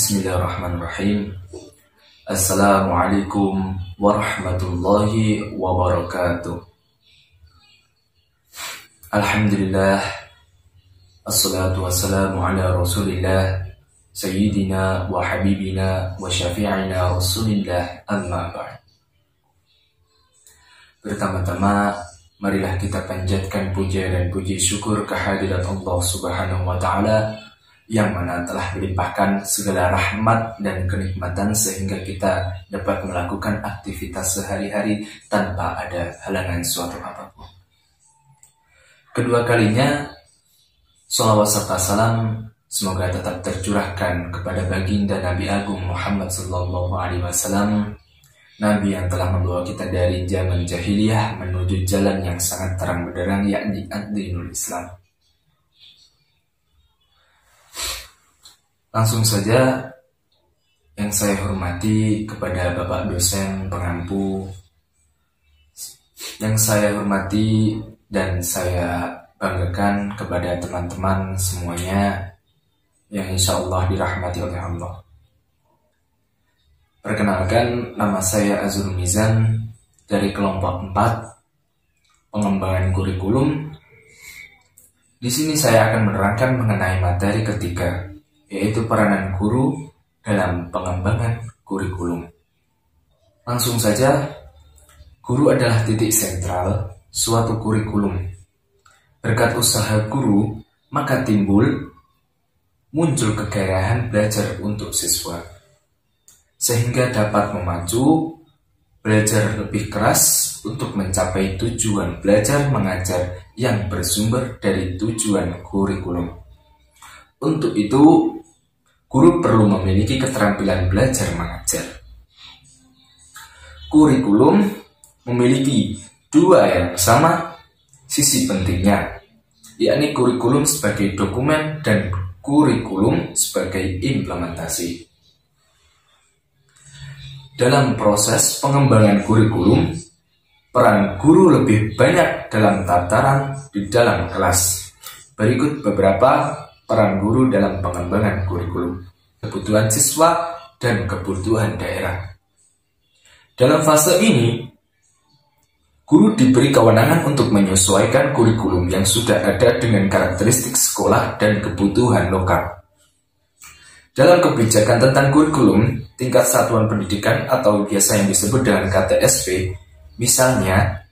Bismillahirrahmanirrahim. Assalamualaikum warahmatullahi wabarakatuh. Alhamdulillah, assalatu wassalamu ala rasulillah, sayyidina wa habibina wa syafi'ina rasulillah, amma ba'd. Pertama-tama, marilah kita panjatkan puja dan puji syukur kehadirat Allah Subhanahu wa Ta'ala, yang mana telah melimpahkan segala rahmat dan kenikmatan sehingga kita dapat melakukan aktivitas sehari-hari tanpa ada halangan suatu apapun. Kedua kalinya, sholawat serta salam semoga tetap tercurahkan kepada baginda Nabi Agung Muhammad SAW, Nabi yang telah membawa kita dari zaman jahiliyah menuju jalan yang sangat terang benderang, yakni ad-dinul Islam. Langsung saja, yang saya hormati kepada Bapak dosen pengampu, yang saya hormati dan saya banggakan kepada teman-teman semuanya yang insya Allah dirahmati oleh Allah. Perkenalkan, nama saya Azrul Mizan dari kelompok 4 pengembangan kurikulum. Di sini saya akan menerangkan mengenai materi ketiga, yaitu peranan guru dalam pengembangan kurikulum. Langsung saja, guru adalah titik sentral suatu kurikulum. Berkat usaha guru, maka muncul kegairahan belajar untuk siswa, sehingga dapat memacu belajar lebih keras untuk mencapai tujuan belajar mengajar yang bersumber dari tujuan kurikulum. Untuk itu, guru perlu memiliki keterampilan belajar mengajar. Kurikulum memiliki dua yang sama sisi pentingnya, yakni kurikulum sebagai dokumen dan kurikulum sebagai implementasi. Dalam proses pengembangan kurikulum, peran guru lebih banyak dalam tataran di dalam kelas. Berikut beberapa peran guru dalam pengembangan kurikulum, kebutuhan siswa, dan kebutuhan daerah. Dalam fase ini, guru diberi kewenangan untuk menyesuaikan kurikulum yang sudah ada dengan karakteristik sekolah dan kebutuhan lokal. Dalam kebijakan tentang kurikulum, tingkat satuan pendidikan atau biasa yang disebut dengan KTSP, misalnya,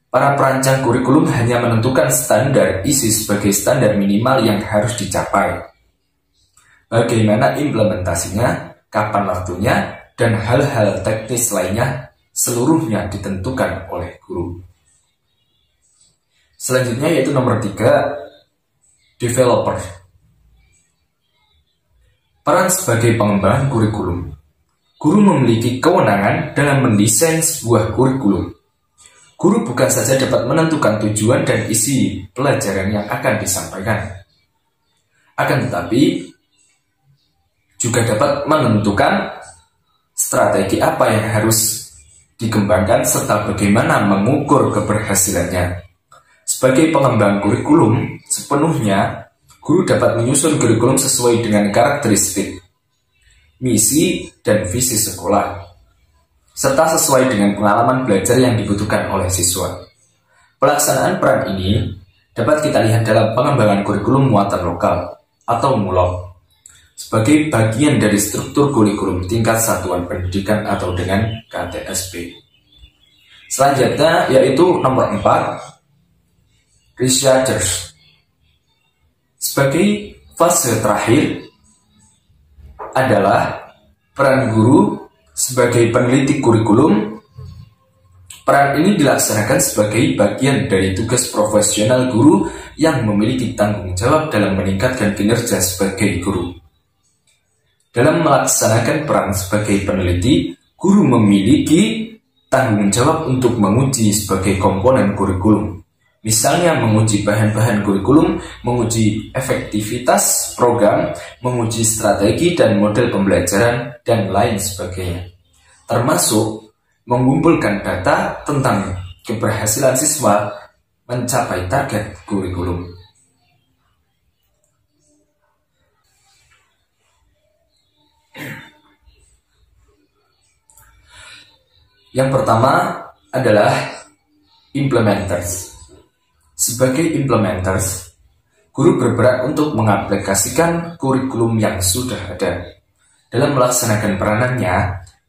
para perancang kurikulum hanya menentukan standar isi sebagai standar minimal yang harus dicapai. Bagaimana implementasinya, kapan waktunya, dan hal-hal teknis lainnya seluruhnya ditentukan oleh guru. Selanjutnya yaitu nomor 3, developer. Peran sebagai pengembangan kurikulum. Guru memiliki kewenangan dalam mendesain sebuah kurikulum. Guru bukan saja dapat menentukan tujuan dan isi pelajaran yang akan disampaikan, akan tetapi juga dapat menentukan strategi apa yang harus dikembangkan serta bagaimana mengukur keberhasilannya. Sebagai pengembang kurikulum, sepenuhnya guru dapat menyusun kurikulum sesuai dengan karakteristik, misi, dan visi sekolah, serta sesuai dengan pengalaman belajar yang dibutuhkan oleh siswa. Pelaksanaan peran ini dapat kita lihat dalam pengembangan kurikulum muatan lokal atau MULOK sebagai bagian dari struktur kurikulum tingkat satuan pendidikan atau dengan KTSP. Selanjutnya yaitu nomor 4, researchers. Sebagai fase terakhir adalah peran guru sebagai peneliti kurikulum. Peran ini dilaksanakan sebagai bagian dari tugas profesional guru yang memiliki tanggung jawab dalam meningkatkan kinerja sebagai guru. Dalam melaksanakan peran sebagai peneliti, guru memiliki tanggung jawab untuk menguji sebagai komponen kurikulum. Misalnya menguji bahan-bahan kurikulum, menguji efektivitas program, menguji strategi dan model pembelajaran, dan lain sebagainya. Termasuk mengumpulkan data tentang keberhasilan siswa mencapai target kurikulum. Yang pertama adalah implementers. Sebagai implementers, guru berperan untuk mengaplikasikan kurikulum yang sudah ada. Dalam melaksanakan peranannya,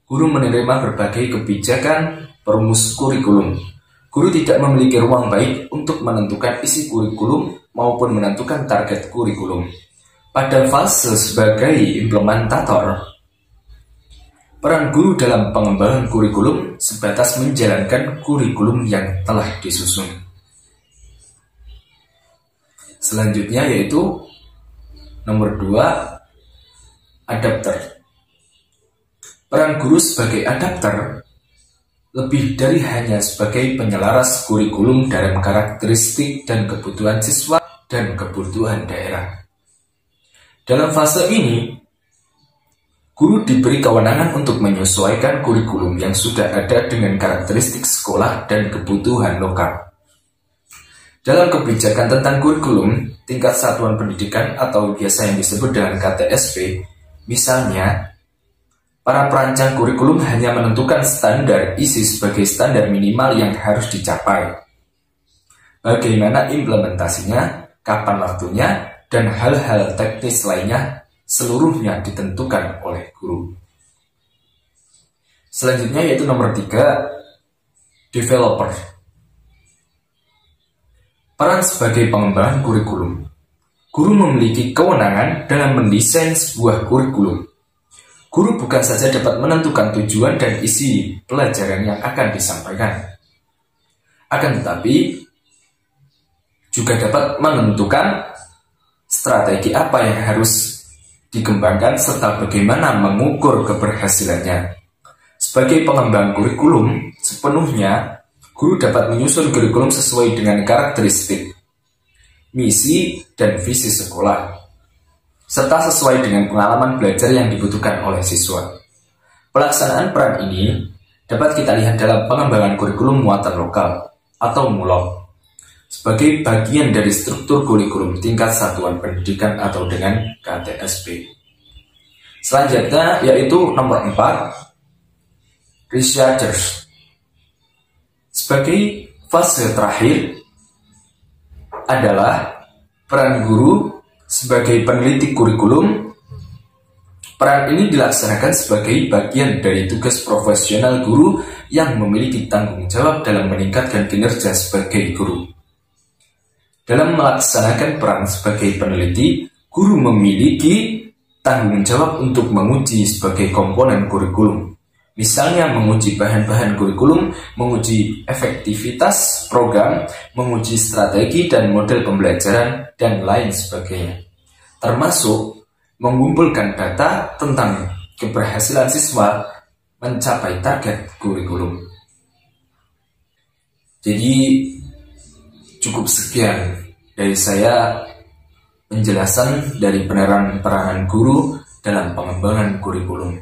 guru menerima berbagai kebijakan perumus kurikulum. Guru tidak memiliki ruang baik untuk menentukan isi kurikulum maupun menentukan target kurikulum. Pada fase sebagai implementator, peran guru dalam pengembangan kurikulum sebatas menjalankan kurikulum yang telah disusun. Selanjutnya yaitu nomor 2, adapter. Peran guru sebagai adapter lebih dari hanya sebagai penyelaras kurikulum dalam karakteristik dan kebutuhan siswa dan kebutuhan daerah. Dalam fase ini, guru diberi kewenangan untuk menyesuaikan kurikulum yang sudah ada dengan karakteristik sekolah dan kebutuhan lokal. Dalam kebijakan tentang kurikulum tingkat satuan pendidikan atau biasa yang disebut dengan KTSP, misalnya, para perancang kurikulum hanya menentukan standar isi sebagai standar minimal yang harus dicapai. Bagaimana implementasinya, kapan waktunya, dan hal-hal teknis lainnya seluruhnya ditentukan oleh guru. Selanjutnya yaitu nomor 3, developer. Peran sebagai pengembangan kurikulum. Guru memiliki kewenangan dalam mendesain sebuah kurikulum. Guru bukan saja dapat menentukan tujuan dan isi pelajaran yang akan disampaikan, akan tetapi juga dapat menentukan strategi apa yang harus dikembangkan serta bagaimana mengukur keberhasilannya. Sebagai pengembang kurikulum, sepenuhnya guru dapat menyusun kurikulum sesuai dengan karakteristik, misi, dan visi sekolah, serta sesuai dengan pengalaman belajar yang dibutuhkan oleh siswa. Pelaksanaan peran ini dapat kita lihat dalam pengembangan kurikulum muatan lokal atau MULOK, sebagai bagian dari struktur kurikulum tingkat satuan pendidikan atau dengan KTSP. Selanjutnya yaitu nomor 4, researchers. Sebagai fase terakhir adalah peran guru sebagai peneliti kurikulum. Peran ini dilaksanakan sebagai bagian dari tugas profesional guru yang memiliki tanggung jawab dalam meningkatkan kinerja sebagai guru. Dalam melaksanakan peran sebagai peneliti, guru memiliki tanggung jawab untuk menguji sebagai komponen kurikulum. Misalnya menguji bahan-bahan kurikulum, menguji efektivitas program, menguji strategi dan model pembelajaran, dan lain sebagainya. Termasuk mengumpulkan data tentang keberhasilan siswa mencapai target kurikulum. Jadi cukup sekian dari saya penjelasan dari peranan guru dalam pengembangan kurikulum.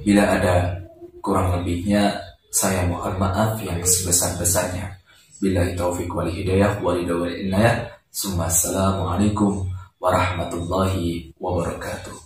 Bila ada kurang lebihnya, saya mohon maaf yang sebesar-besarnya. Billahi taufiq wal hidayah wal inayah. Assalamualaikum warahmatullahi wabarakatuh.